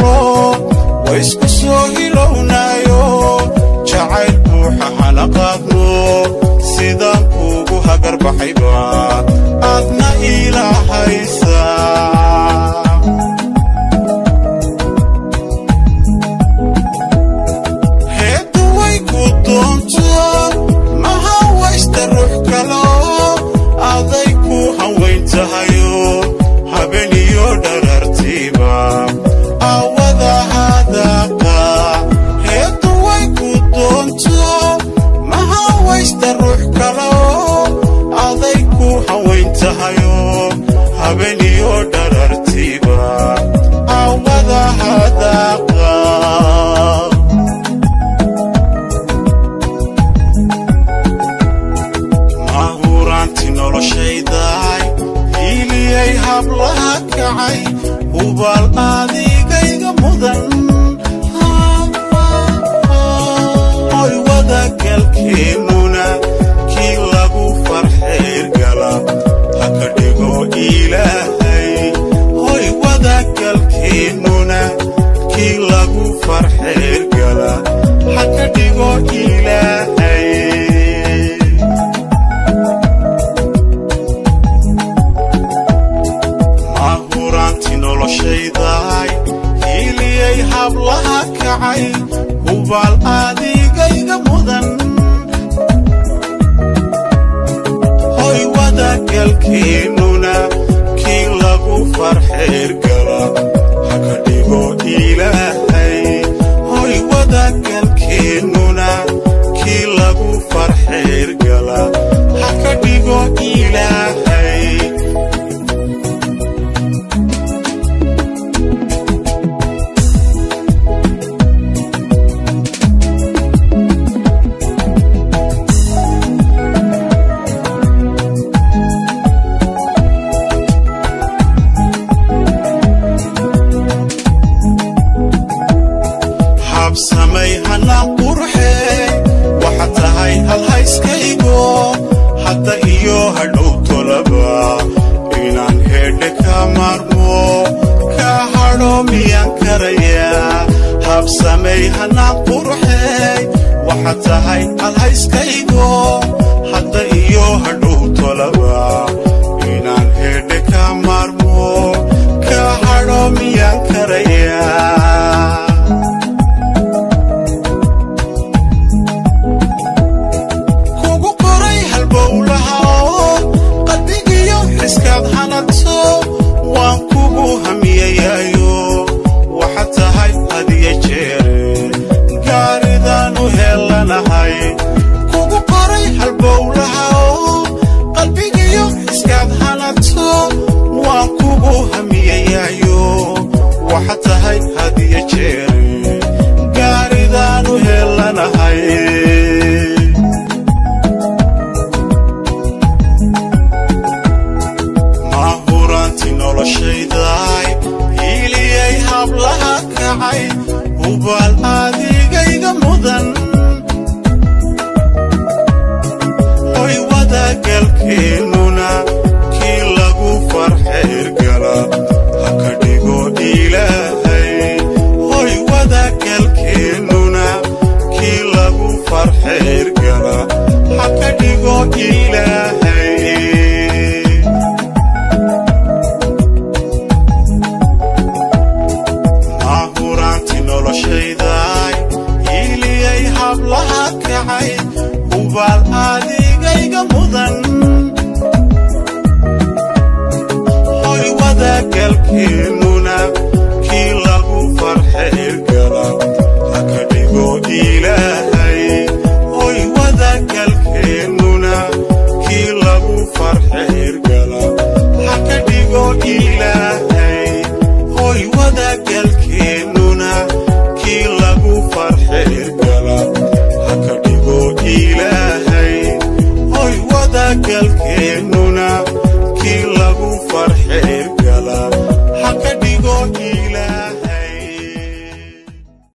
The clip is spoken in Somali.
hadlo waysku soo hilownayo jacayl buuxa hala qaadno sidaan kuugu hagar baxayba aadna ilaahaysa heedu way ku doonto maha waysta ruux kalo aday ku haweyntahayo habeniyo dharartiiba awada hadaqa heedu way ku doonto maha waysta ruux kalo aday ku haweyntahayo habeniyo dharartiiba awada hadaqa mahuranti noloshayday hiliyay hablaha kacay hubaal adigayga mudan oy wadagalkeennuna kii lagu farxeer gala ha ka dhigo ilaahay oy wadagalkeennuna kii lagu farxeer gala ha ka dhigo ilaahay mahuranti noloshayday hiliyay hablaha kacay hubaal adigayga mudan hoy wadagalkeennuna kii lagu farxeer gala ha ka dhigo ilaahay hoy wadagalkeennuna kii lagu farxeer gala ha ka dhigo ilaahay habsamay hana qurxe waxa tahay halhayskaygo hadda iyo hadhow tolaba inaan hedhe ka marmo ka hadho miyaan karayaa habsamay hana qurxe waxa tahay halhayskaygo hadda iyo hadhow tolaba inaan hedhe ka marmo ka hadho miyaan karayaa iskaad hanato waan kugu hamiyayayo waxa tahay hadiya jeere gaaridaanu helanahay kugu qoray halbowlaha qalbigiyo iskaad hanato waan kugu hamiyayayo waxa tahay hadiya jeere gaaridaanu helanahay noloshayday hiliyay hablaha kacay hubaal adigayga mudan hoy wadagalkeennuna kii lagu farxeer gala ha ka dhigo ilaahay hoy wadagalkeennuna kii lagu farxeer gala ha ka dhigo ilaahay noloshayday hiliyay hablaha kacay hubaal adigayga mudan hoy wadagalkeennuna kii lagu farxeer gala ha ka dhigo ilaahay hoy wadagalkeennuna kii lagu farxeer gala ha ka dhigo ilaahay hoy wadagalkeennuna kii lagu farxeer gala ha ka dhigo ilaahay hoy wadagalkeennuna kii lagu farxeer gala